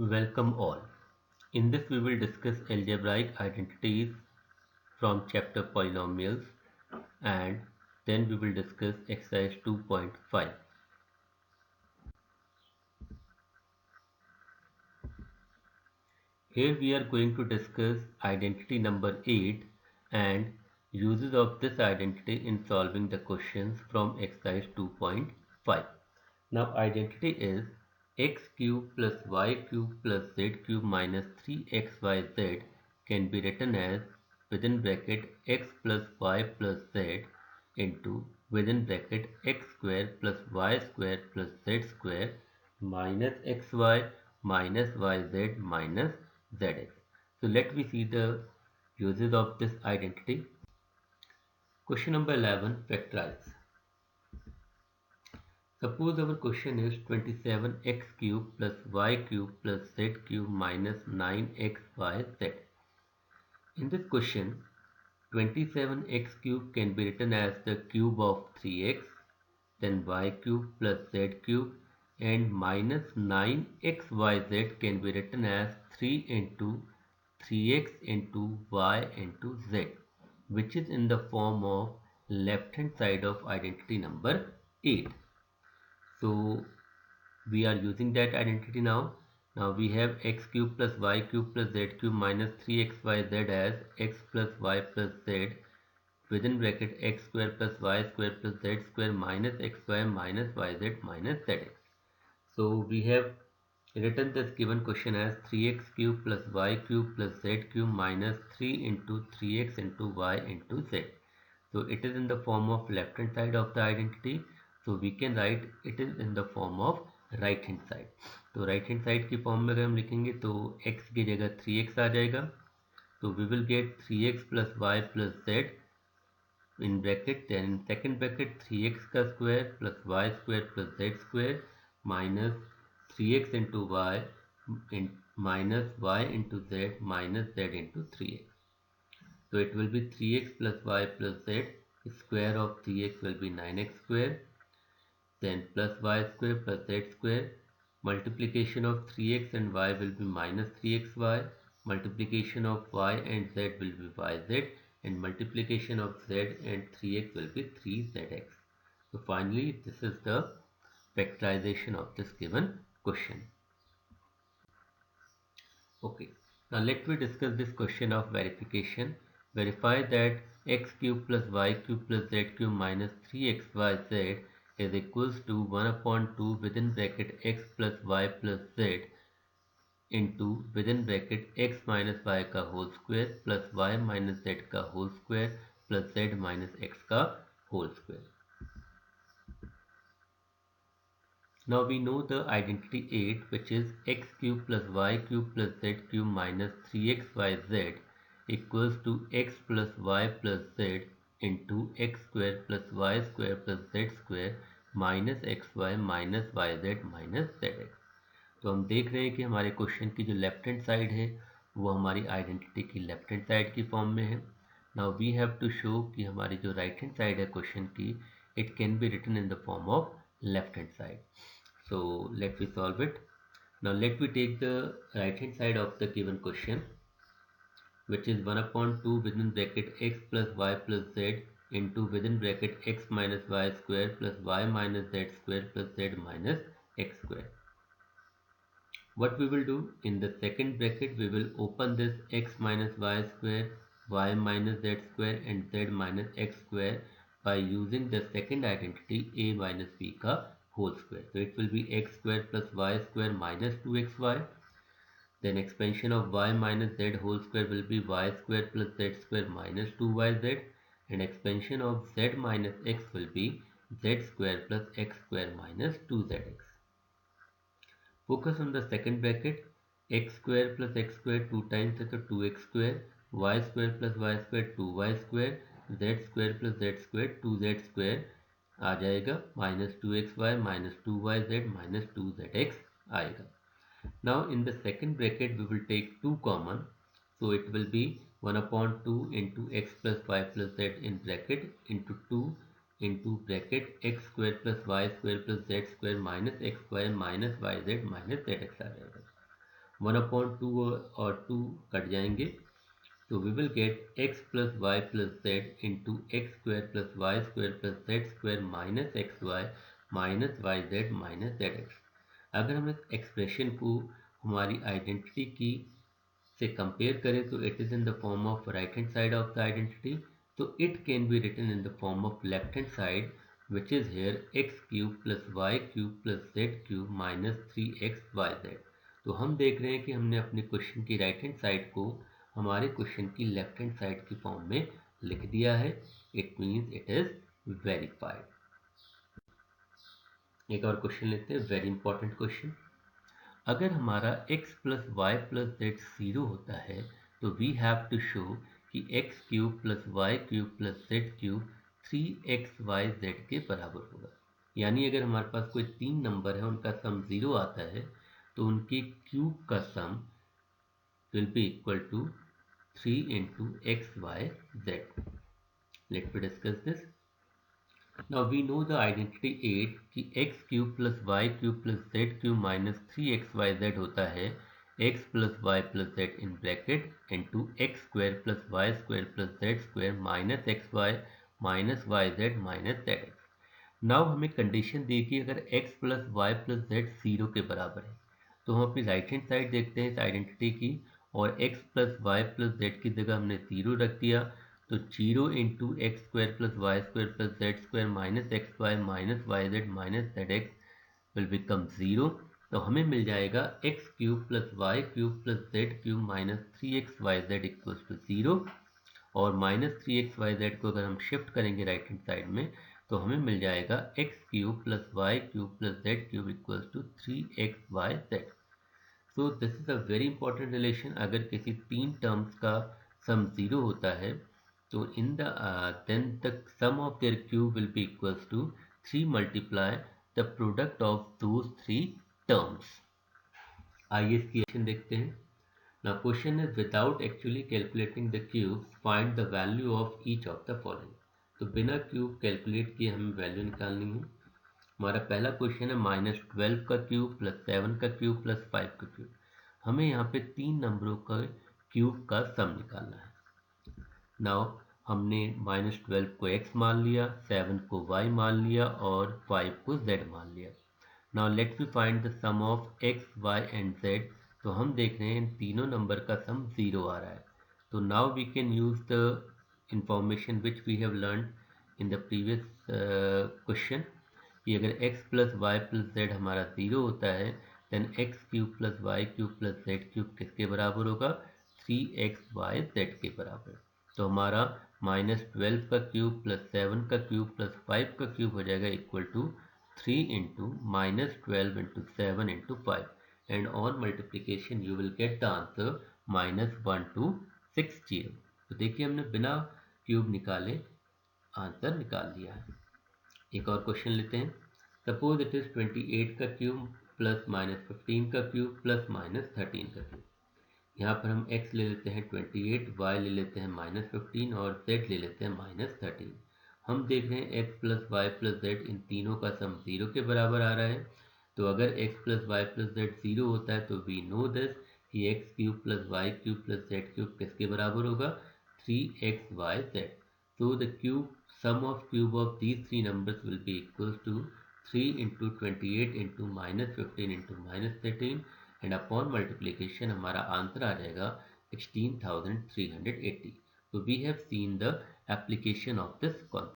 Welcome all. In this we will discuss algebraic identities from chapter polynomials, and then we will discuss exercise 2.5. Here we are going to discuss identity number 8 and uses of this identity in solving the questions from exercise 2.5. Now identity is x cube plus y cube plus z cube minus 3xyz can be written as within bracket x plus y plus z into within bracket x square plus y square plus z square minus xy minus yz minus zx. So let me see the uses of this identity. Question number 11, factorize. Suppose our question is 27x cube plus y cube plus z cube minus 9xyz. In this question, 27x cube can be written as the cube of 3x, then y cube plus z cube, and minus 9xyz can be written as 3 into 3x into y into z, which is in the form of left hand side of identity number 8. So we are using that identity now. Now we have x cube plus y cube plus z cube minus 3xyz as x plus y plus z within bracket x square plus y square plus z square minus xy minus yz minus zx. So we have written this given question as 3x cube plus y cube plus z cube minus 3 into 3x into y into z. So it is in the form of left hand side of the identity. So we can write it is in the form of right hand side. तो right hand side की form में अगर हम लिखेंगे तो x की जगह 3x आ जाएगा. तो we will get 3x plus y plus z in bracket, then in second bracket 3x का square plus y square plus z square minus 3x into y minus y into z minus z into 3x. So it will be 3x plus y plus z. Square of 3x will be 9x square. Then plus y square plus z square. Multiplication of 3x and y will be minus 3xy. Multiplication of y and z will be yz. And multiplication of z and 3x will be 3zx. So finally this is the factorization of this given question. Okay, now let me discuss this question of verification. Verify that x cube plus y cube plus z cube minus 3xyz is equals to 1 upon 2 within bracket x plus y plus z into within bracket x minus y का whole square plus y minus z का whole square plus z minus x का whole square. Now we know the identity 8, which is x cube plus y cube plus z cube minus 3xyz equals to x plus y plus z into x square plus y square plus z square minus xy minus yz minus zx. तो हम देख रहे हैं कि हमारे question की जो left hand side है वो हमारी आइडेंटिटी की लेफ्ट हैंड साइड की फॉर्म में है. Now we have to show कि हमारी जो राइट हैंड साइड है क्वेश्चन की, it can be written in the form of left hand side. So let me solve it. Now let me take the right hand side of the given question, which is 1 upon 2 within bracket x plus y plus z into within bracket x minus y square plus y minus z square plus z minus x square. What we will do, in the second bracket we will open this x minus y square, y minus z square and z minus x square by using the second identity a minus b का whole square. So it will be x square plus y square minus 2xy. Then expansion of y minus z whole square will be y square plus z square minus 2yz, and expansion of z minus x will be z square plus x square minus 2zx. Focus on the second bracket. X square plus x square 2 times है तो 2x square, y square plus y square 2y square, z square plus z square 2z square आ जाएगा, minus 2xy minus 2yz minus 2zx आएगा. Now in the second bracket we will take 2 common, so it will be 1 upon 2 into x plus y plus z in bracket into 2 into bracket x square plus y square plus z square minus xy minus yz minus zx आ जाएगा. 1/2 और 2 कट जाएंगे, तो we will get x plus y plus z into x square plus y square plus z square minus x y minus y z minus z x. अगर हम इस expression को हमारी आइडेंटिटी की से कंपेयर करें तो it is in the form of right hand side of the identity, तो it can be written in the form of left hand side which is here x cube plus y cube plus z cube minus 3xyz। तो हम देख रहे हैं कि हमने अपने question की राइट हैंड साइड को हमारे क्वेश्चन की लेफ्ट हैंड साइड की फॉर्म में लिख दिया है। It means it is verified. एक और क्वेश्चन लेते हैं, वेरी इंपॉर्टेंट क्वेश्चन। अगर हमारा x plus y plus z 0 होता है तो वी हैव टू शो कि x cube plus y cube plus z cube 3xyz के बराबर होगा। यानी अगर हमारे पास कोई तीन नंबर है, उनका सम 0 आता है तो उनके क्यूब का sum will be equal to 3 into xyz। Let me discuss this. Now we know the identity 8 कि x cube plus y cube plus z cube minus 3xyz होता है x plus y plus z in bracket into x square plus y square plus z square minus x y minus y z minus z x. Now हमें condition दी कि अगर x plus y plus z 0 के बराबर है तो हम अपनी राइट हैंड साइड देखते हैं इस आइडेंटिटी की, और x plus y plus z की जगह हमने 0 रख दिया, तो 0 into x square plus y square plus z square minus x y minus y z minus z x will become 0। तो हमें मिल जाएगा x cube plus y cube plus z cube minus 3xyz equals to 0, और minus 3xyz को अगर हम shift करेंगे right hand side में तो हमें मिल जाएगा x cube plus y cube plus z cube equals to 3xyz। So this is a very important relation. अगर किसी तीन टर्म्स का सम 0 होता है तो in the then the sum of their cube will be equals to 3 multiply the product of those three terms। आइए इसकी question देखते हैं। Now question is without actually calculating the cubes find the value of each of the following। तो बिना cube calculate किए हमें value निकालनी है। हमारा पहला क्वेश्चन है -12 का क्यूब प्लस 7 का क्यूब प्लस 5 का क्यूब। हमें यहाँ पे तीन नंबरों का क्यूब का सम निकालना है। नाउ हमने -12 को x मान लिया, 7 को y मान लिया और 5 को z मान लिया। Now let me find the sum of x, y एंड z। तो हम देख रहे हैं इन तीनों नंबर का सम 0 आ रहा है। तो now we can use the information which we have learn in the previous question कि अगर x plus y plus z हमारा 0 होता है then x cube plus y cube plus z cube किसके बराबर होगा? 3xyz के बराबर। तो हमारा -12 का क्यूब प्लस 7 का क्यूब प्लस 5 का क्यूब हो जाएगा equal to 3 into -12 into 7 into 5, and on multiplication you will get the answer -1260। तो देखिए हमने बिना क्यूब निकाले आंसर निकाल दिया है। एक और क्वेश्चन लेते हैं। सपोज इट इज 28 का क्यूब प्लस -15 का क्यूब प्लस -13 का क्यूब। यहाँ पर हम x ले लेते हैं 28, y ले लेते हैं -15 और z ले लेते हैं -13। हम देख रहे हैं x plus y plus z इन तीनों का सम 0 के बराबर आ रहा है। तो अगर x plus y plus z 0 होता है तो वी नो दिस कि x cube plus y cube plus z cube किसके बराबर होगा? 3xyz। So the sum of cube of these three numbers will be equals to 3 into 28 into -15 into -13, and upon multiplication हमारा answer आ जाएगा 16,380। तो we have seen the application of this concept.